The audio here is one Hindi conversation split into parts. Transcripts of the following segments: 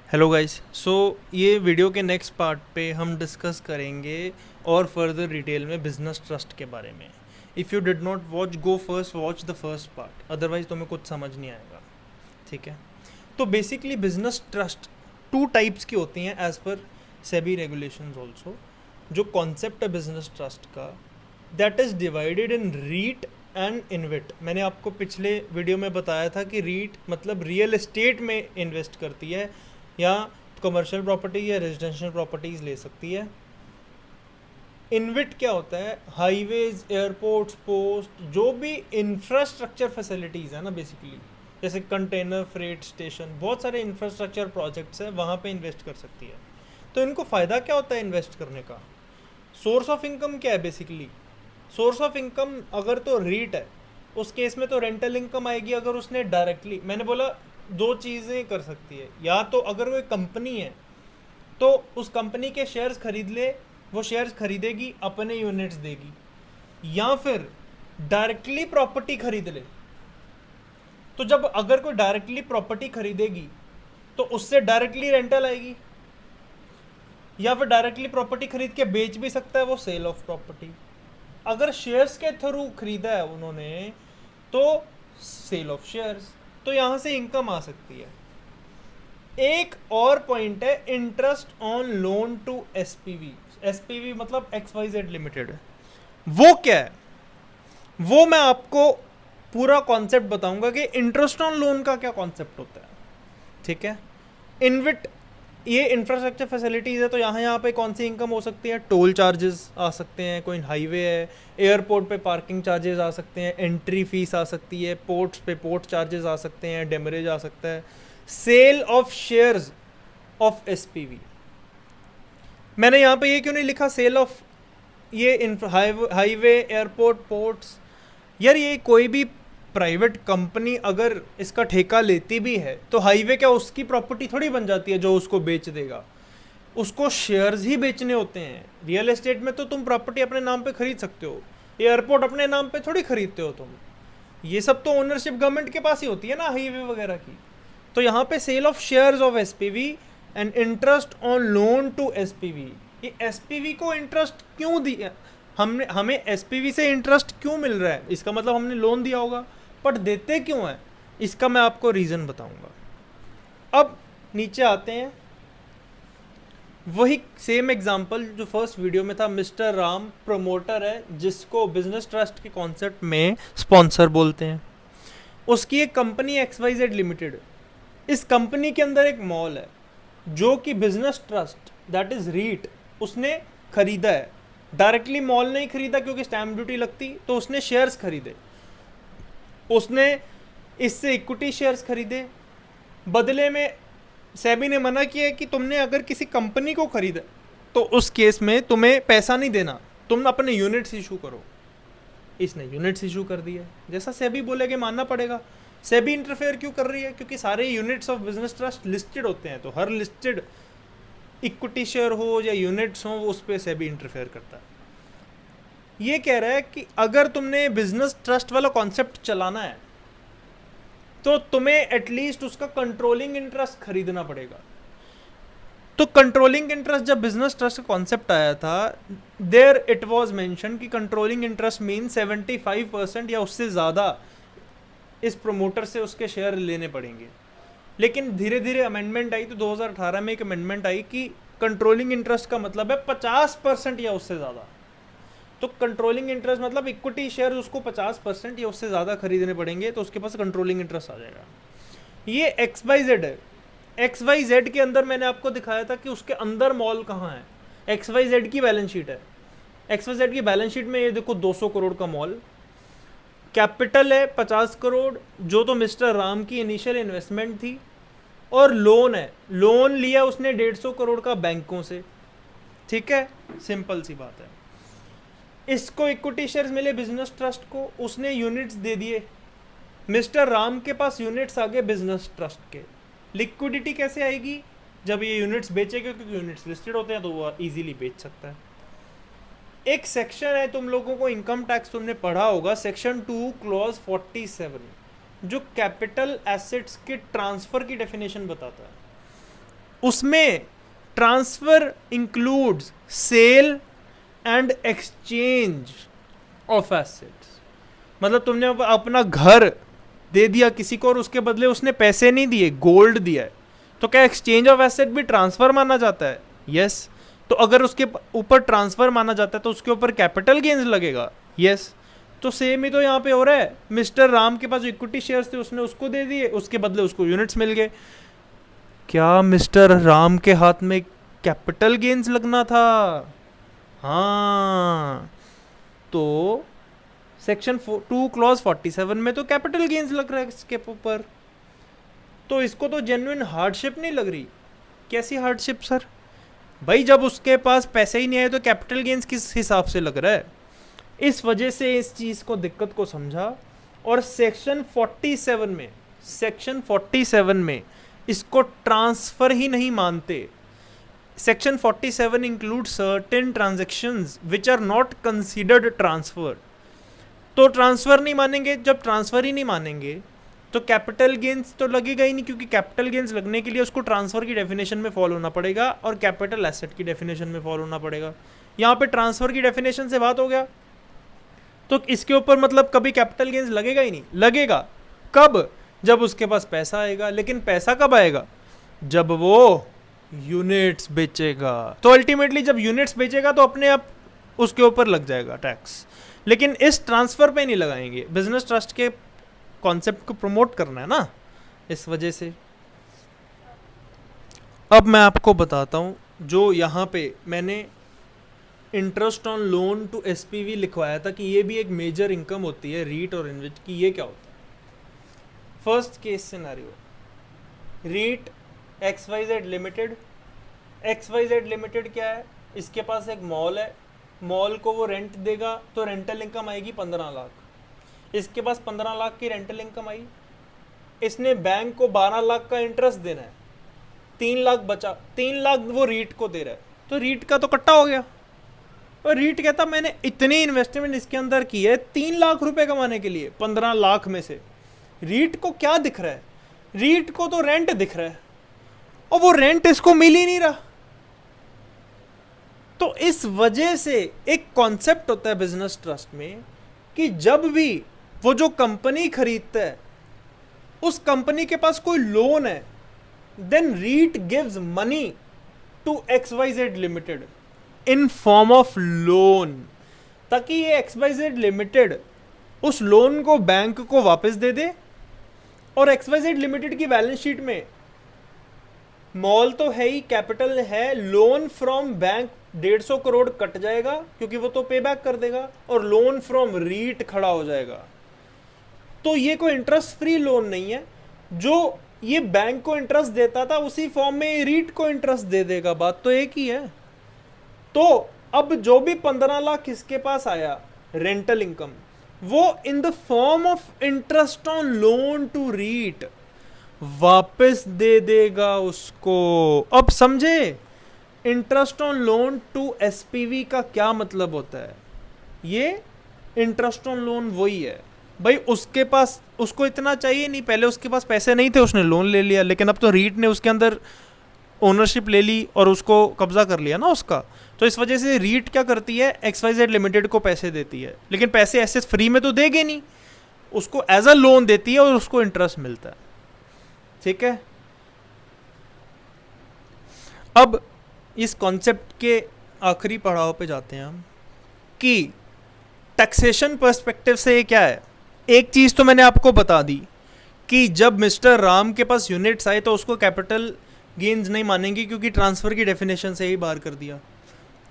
Hello guys. ये वीडियो के नेक्स्ट पार्ट पे हम डिस्कस करेंगे और फर्दर डिटेल में बिजनेस ट्रस्ट के बारे में। If you did not watch, go first watch the first part, otherwise तुम्हें कुछ समझ नहीं आएगा। ठीक है, तो basically business trust two types की होती हैं as per SEBI regulations also. जो कॉन्सेप्ट है बिजनेस ट्रस्ट का, that is divided in REIT and InvIT. मैंने आपको पिछले वीडियो में बताया था कि रीट मतलब रियल एस्टेट में इन्वेस्ट करती है या कमर्शियल प्रॉपर्टी या रेजिडेंशियल प्रॉपर्टीज़ ले सकती है। इन्विट क्या होता है? हाईवेज, एयरपोर्ट्स, पोस्ट, जो भी इंफ्रास्ट्रक्चर फैसिलिटीज़ है ना बेसिकली, जैसे कंटेनर फ्रेट स्टेशन, बहुत सारे इंफ्रास्ट्रक्चर प्रोजेक्ट्स हैं, वहाँ पे इन्वेस्ट कर सकती है। तो इनको फ़ायदा क्या होता है इन्वेस्ट करने का? सोर्स ऑफ इनकम क्या है बेसिकली? सोर्स ऑफ इनकम अगर तो रीट है, उस केस में तो रेंटल इनकम आएगी। अगर उसने डायरेक्टली, मैंने बोला दो चीज़ें कर सकती है, या तो अगर वो कंपनी है तो उस कंपनी के शेयर्स खरीद ले, वो शेयर्स खरीदेगी, अपने यूनिट्स देगी, या फिर डायरेक्टली प्रॉपर्टी खरीद ले। तो जब अगर कोई डायरेक्टली प्रॉपर्टी खरीदेगी तो उससे डायरेक्टली रेंटल आएगी, या फिर डायरेक्टली प्रॉपर्टी खरीद के बेच भी सकता है, वो सेल ऑफ प्रॉपर्टी। अगर शेयर्स के थ्रू खरीदा है उन्होंने तो सेल ऑफ शेयर्स। तो यहां से इनकम आ सकती है। एक और पॉइंट है interest on loan to SPV. SPV मतलब XYZ लिमिटेड। वो क्या है, वो मैं आपको पूरा कॉन्सेप्ट बताऊंगा कि इंटरेस्ट ऑन लोन का क्या कॉन्सेप्ट होता है। ठीक है, इनविट ये इंफ्रास्ट्रक्चर फैसिलिटीज़ है, तो यहाँ पे कौन सी इनकम हो सकती है? टोल चार्जेस आ सकते हैं, कोई हाईवे है, एयरपोर्ट पे पार्किंग चार्जेस आ सकते हैं, एंट्री फीस आ सकती है, पोर्ट्स पे पोर्ट चार्जेस आ सकते हैं, डेमरेज आ सकता है, sale of shares of SPV. मैंने यहाँ पे ये क्यों नहीं लिखा सेल ऑफ ये हाईवे, एयरपोर्ट, पोर्ट्स? यार ये कोई भी प्राइवेट कंपनी अगर इसका ठेका लेती भी है तो हाईवे क्या उसकी प्रॉपर्टी थोड़ी बन जाती है जो उसको बेच देगा? उसको शेयर्स ही बेचने होते हैं। रियल एस्टेट में तो तुम प्रॉपर्टी अपने नाम पे खरीद सकते हो, एयरपोर्ट अपने नाम पे थोड़ी खरीदते हो तुम। ये सब तो ओनरशिप गवर्नमेंट के पास ही होती है ना, हाईवे वगैरह की। तो यहाँ पे sale of shares of SPV and interest on loan to SPV. ये एसपीवी को इंटरेस्ट क्यों दिया? हमें एसपीवी से इंटरेस्ट क्यों मिल रहा है? इसका मतलब हमने लोन दिया होगा, बट देते क्यों है? इसका मैं आपको रीज़न बताऊंगा। अब नीचे आते हैं, वही सेम एग्जांपल जो फर्स्ट वीडियो में था। मिस्टर राम प्रमोटर है जिसको बिजनेस ट्रस्ट के कॉन्सेप्ट में स्पॉन्सर बोलते हैं। उसकी एक कंपनी XYZ लिमिटेड। इस कंपनी के अंदर एक मॉल है जो कि business trust that is REIT उसने खरीदा है। डायरेक्टली मॉल नहीं खरीदा क्योंकि स्टैम्प ड्यूटी लगती, तो उसने शेयर्स खरीदे। उसने इससे इक्विटी शेयर्स खरीदे। बदले में सेबी ने मना किया कि तुमने अगर किसी कंपनी को खरीदा तो उस केस में तुम्हें पैसा नहीं देना, तुम अपने यूनिट्स इशू करो। इसने यूनिट्स इशू कर दिए, जैसा सेबी बोलेगे मानना पड़ेगा। सेबी इंटरफेयर क्यों कर रही है? क्योंकि सारे units of business trust listed होते हैं, तो हर लिस्टेड इक्विटी शेयर हो या यूनिट्स हो उस पर सेबी इंटरफेयर करता है। ये कह रहा है कि अगर तुमने बिजनेस ट्रस्ट वाला कॉन्सेप्ट चलाना है तो तुम्हें एटलीस्ट उसका कंट्रोलिंग इंटरेस्ट खरीदना पड़ेगा। तो कंट्रोलिंग इंटरेस्ट जब बिजनेस ट्रस्ट का कॉन्सेप्ट आया था, देयर इट वाज मेंशन कि कंट्रोलिंग इंटरेस्ट मीन 75% या उससे ज़्यादा इस प्रमोटर से उसके शेयर लेने पड़ेंगे। लेकिन धीरे धीरे अमेंडमेंट आई, तो 2018 में एक अमेंडमेंट आई कि कंट्रोलिंग इंटरेस्ट का मतलब है 50% या उससे ज़्यादा। तो कंट्रोलिंग इंटरेस्ट मतलब इक्विटी शेयर उसको 50% या उससे ज़्यादा खरीदने पड़ेंगे, तो उसके पास कंट्रोलिंग इंटरेस्ट आ जाएगा। ये XYZ है। XYZ के अंदर मैंने आपको दिखाया था कि उसके अंदर मॉल कहाँ है। XYZ की बैलेंस शीट है। XYZ की बैलेंस शीट में ये देखो 200 करोड़ का मॉल, कैपिटल है 50 करोड़ जो तो मिस्टर राम की इनिशियल इन्वेस्टमेंट थी, और लोन है, लोन लिया उसने 150 करोड़ का बैंकों से। ठीक है, सिंपल सी बात है। इसको इक्विटी शेयर्स मिले बिजनेस ट्रस्ट को, उसने यूनिट्स दे दिए। मिस्टर राम के पास यूनिट्स आ गए बिजनेस ट्रस्ट के। लिक्विडिटी कैसे आएगी? जब ये यूनिट्स बेचेगा, क्योंकि यूनिट्स लिस्टेड होते हैं तो वो इजीली बेच सकता है। एक सेक्शन है, तुम लोगों को इनकम टैक्स तुमने पढ़ा होगा, सेक्शन 2 क्लॉज 47, जो कैपिटल एसेट्स के ट्रांसफर की डेफिनेशन बताता है। उसमें transfer includes sale and exchange of assets. मतलब तुमने अपना घर दे दिया किसी को और उसके बदले उसने पैसे नहीं दिए, गोल्ड दिया है, तो क्या एक्सचेंज ऑफ एसेट भी ट्रांसफर माना जाता है? यस। तो अगर उसके ऊपर ट्रांसफर माना जाता है तो उसके ऊपर कैपिटल गेन्स लगेगा। यस। तो सेम ही तो यहाँ पे हो रहा है। मिस्टर राम के पास इक्विटी शेयर्स थे, उसने उसको दे दिए, उसके बदले उसको यूनिट्स मिल गए। क्या मिस्टर राम के हाथ में कैपिटल गेन्स लगना था? हाँ, तो सेक्शन 2 क्लॉज 47 में तो कैपिटल गेन्स लग रहा है इसके ऊपर। तो इसको तो जेन्युइन हार्डशिप नहीं लग रही। कैसी हार्डशिप सर? भाई जब उसके पास पैसे ही नहीं आए तो कैपिटल गेन्स किस हिसाब से लग रहा है? इस वजह से इस चीज़ को, दिक्कत को समझा और सेक्शन 47 में इसको ट्रांसफर ही नहीं मानते। Section 47 include certain transactions which are not considered transfer. तो ट्रांसफर नहीं मानेंगे। जब ट्रांसफर ही नहीं मानेंगे तो कैपिटल गेन्स तो लगेगा ही नहीं, क्योंकि कैपिटल गेन्स लगने के लिए उसको ट्रांसफर की डेफिनेशन में फॉलो होना पड़ेगा और कैपिटल एसेट की डेफिनेशन में फॉलो होना पड़ेगा। यहाँ पे ट्रांसफर की डेफिनेशन से बात हो गया, तो इसके ऊपर मतलब कभी कैपिटल गेन्स लगेगा ही नहीं। लगेगा कब? जब उसके पास पैसा आएगा। लेकिन पैसा कब आएगा? जब वो यूनिट्स बेचेगा। तो अल्टीमेटली जब यूनिट्स बेचेगा तो अपने आप उसके ऊपर लग जाएगा टैक्स। लेकिन इस ट्रांसफर पे नहीं लगाएंगे। बिजनेस ट्रस्ट के कॉन्सेप्ट को प्रमोट करना है ना, इस वजह से। अब मैं आपको बताता हूँ, जो यहाँ पे मैंने interest on loan to SPV लिखवाया था कि ये भी एक मेजर इनकम होती है रीट और इनविट की। ये क्या होता है? First case scenario, REIT XYZ limited. XYZ limited क्या है? इसके पास एक मॉल है, मॉल को वो रेंट देगा तो रेंटल इनकम आएगी 15 लाख। इसके पास 15 लाख की रेंटल इनकम आई, इसने बैंक को 12 लाख का इंटरेस्ट देना है, 3 लाख बचा, 3 लाख वो रीट को दे रहा है, तो रीट का तो कट्टा हो गया। और रीट कहता मैंने इतनी इन्वेस्टमेंट इसके अंदर की है 3 लाख रुपए कमाने के लिए 15 लाख में से। रीट को क्या दिख रहा है? रीट को तो रेंट दिख रहा है और वो रेंट इसको मिल ही नहीं रहा। तो इस वजह से एक कॉन्सेप्ट होता है बिजनेस ट्रस्ट में कि जब भी वो जो कंपनी खरीदता है उस कंपनी के पास कोई लोन है, then REIT gives money to XYZ limited in form of loan, ताकि ये XYZ लिमिटेड उस लोन को बैंक को वापस दे दे। और XYZ लिमिटेड की बैलेंस शीट में मॉल तो है ही, कैपिटल है, loan from bank 150 crore cut जाएगा क्योंकि वो तो पे बैक कर देगा, और लोन फ्रॉम रीट खड़ा हो जाएगा। तो ये कोई इंटरेस्ट फ्री लोन नहीं है। जो ये बैंक को इंटरेस्ट देता था उसी फॉर्म में रीट को इंटरेस्ट दे देगा। बात तो एक ही है। तो अब जो भी 15 लाख इसके पास आया रेंटल इनकम, वो in the form of interest on loan to REIT वापस दे देगा उसको। अब समझे interest on loan to SPV का क्या मतलब होता है? ये इंटरेस्ट ऑन लोन वही है भाई, उसके पास, उसको इतना चाहिए नहीं, पहले उसके पास पैसे नहीं थे, उसने लोन ले लिया, लेकिन अब तो रीट ने उसके अंदर ओनरशिप ले ली और उसको कब्जा कर लिया ना उसका। तो इस वजह से रीट क्या करती है? XYZ लिमिटेड को पैसे देती है, लेकिन पैसे ऐसे फ्री में तो देगी नहीं, उसको एज अ लोन देती है और उसको इंटरेस्ट मिलता है। ठीक है। अब इस कॉन्सेप्ट के आखिरी पड़ाव पे जाते हैं हम कि टैक्सेशन पर्सपेक्टिव से ये क्या है। एक चीज़ तो मैंने आपको बता दी कि जब मिस्टर राम के पास यूनिट्स आए तो उसको कैपिटल गेन्स नहीं मानेंगे क्योंकि ट्रांसफ़र की डेफिनेशन से ही बाहर कर दिया।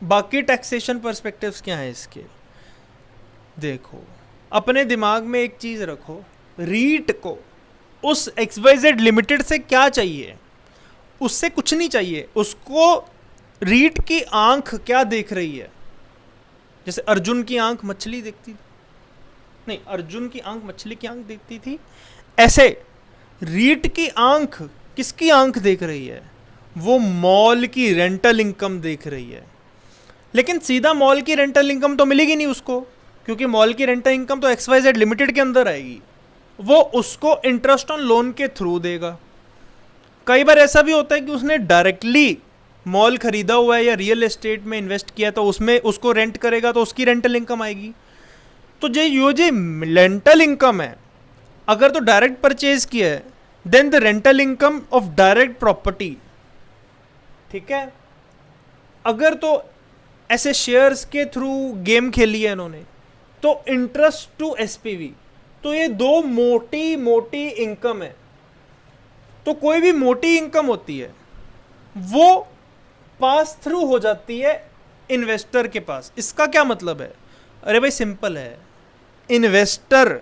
बाकी टैक्सेशन पर्सपेक्टिव्स क्या हैं इसके? देखो, अपने दिमाग में एक चीज़ रखो, रीट को उस XYZ लिमिटेड से क्या चाहिए? उससे कुछ नहीं चाहिए। उसको रीट की आंख क्या देख रही है? जैसे अर्जुन की आंख मछली देखती थी, नहीं, अर्जुन की आंख मछली की आंख देखती थी, ऐसे रीट की आंख किसकी आंख देख रही है? वो मॉल की रेंटल इनकम देख रही है। लेकिन सीधा मॉल की रेंटल इनकम तो मिलेगी नहीं उसको, क्योंकि मॉल की रेंटल इनकम तो XYZ लिमिटेड के अंदर आएगी। वो उसको इंटरेस्ट ऑन लोन के थ्रू देगा। कई बार ऐसा भी होता है कि उसने डायरेक्टली मॉल खरीदा हुआ है या रियल एस्टेट में इन्वेस्ट किया, तो उसमें उसको रेंट करेगा तो उसकी रेंटल इनकम आएगी। तो जो रेंटल इनकम है, अगर तो डायरेक्ट परचेज किया है, then the rental income of direct property, ठीक है। अगर तो ऐसे शेयर्स के थ्रू गेम खेली है इन्होंने, तो इंटरेस्ट टू एसपीवी, तो ये दो मोटी मोटी इनकम है। तो कोई भी मोटी इनकम होती है वो पास थ्रू हो जाती है इन्वेस्टर के पास। इसका क्या मतलब है? अरे भाई सिंपल है, इन्वेस्टर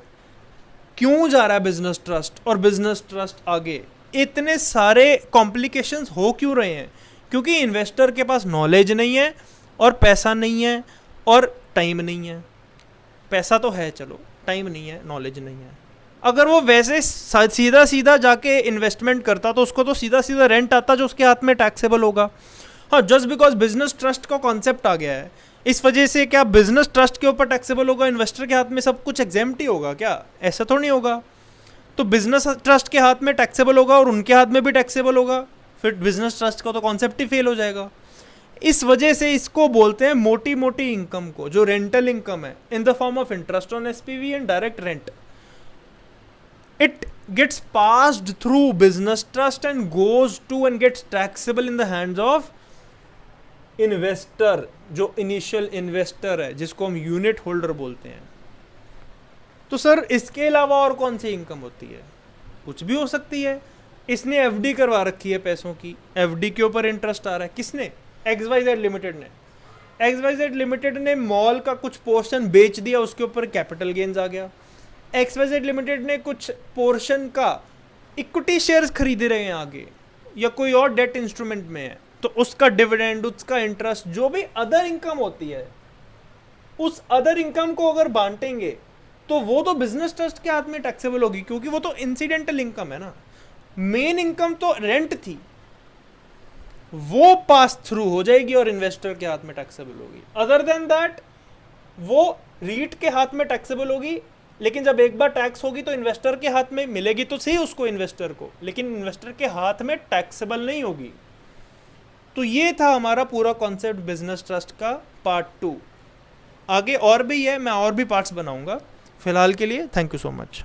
क्यों जा रहा है बिजनेस ट्रस्ट, और बिजनेस ट्रस्ट आगे इतने सारे कॉम्प्लिकेशंस हो क्यों रहे हैं? क्योंकि इन्वेस्टर के पास नॉलेज नहीं है, और पैसा नहीं है, और टाइम नहीं है। पैसा तो है चलो, टाइम नहीं है, नॉलेज नहीं है। अगर वो वैसे सीधा सीधा जाके इन्वेस्टमेंट करता तो उसको तो सीधा सीधा रेंट आता जो उसके हाथ में टैक्सेबल होगा। हाँ, जस्ट बिकॉज बिजनेस ट्रस्ट का कॉन्सेप्ट आ गया है, इस वजह से क्या बिजनेस ट्रस्ट के ऊपर टैक्सेबल होगा, इन्वेस्टर के हाथ में सब कुछ एग्जेम्प्ट ही होगा क्या? ऐसा तो नहीं होगा। तो बिजनेस ट्रस्ट के हाथ में टैक्सेबल होगा और उनके हाथ में भी टैक्सेबल होगा, फिर बिजनेस ट्रस्ट का तो कॉन्सेप्ट ही फेल हो जाएगा। इस वजह से इसको बोलते हैं मोटी मोटी इनकम को, जो रेंटल इनकम है in the form of interest on SPV and direct rent. It gets passed through business trust and goes to and gets taxable in the hands of investor, जो इनिशियल इन्वेस्टर है, जिसको हम यूनिट होल्डर बोलते हैं। तो सर इसके अलावा और कौन सी इनकम होती है? कुछ भी हो सकती है। इसने एफडी करवा रखी है पैसों की, एफडी के ऊपर इंटरेस्ट आ रहा है। किसने? XYZ लिमिटेड ने। XYZ लिमिटेड ने मॉल का कुछ पोर्शन बेच दिया, उसके ऊपर कैपिटल गेन्स आ गया। XYZ लिमिटेड ने कुछ पोर्शन का इक्विटी शेयर्स खरीद रहे हैं आगे, या कोई और डेट इंस्ट्रूमेंट में है, तो उसका डिविडेंड, उसका इंटरेस्ट, जो भी अदर इनकम होती है, उस अदर इनकम को अगर बांटेंगे तो वो तो बिजनेस ट्रस्ट के हाथ में टैक्सेबल होगी, क्योंकि वो तो इंसिडेंटल इनकम है ना। मेन इनकम तो रेंट थी, वो पास थ्रू हो जाएगी और इन्वेस्टर के हाथ में टैक्सेबल होगी। अदर देन दैट वो रीट के हाथ में टैक्सेबल होगी, लेकिन जब एक बार टैक्स होगी तो इन्वेस्टर के हाथ में मिलेगी तो सही उसको, इन्वेस्टर को, लेकिन इन्वेस्टर के हाथ में टैक्सेबल नहीं होगी। तो ये था हमारा पूरा कॉन्सेप्ट बिजनेस ट्रस्ट का पार्ट 2। आगे और भी है, मैं और भी पार्ट्स बनाऊंगा। फिलहाल के लिए थैंक यू सो मच।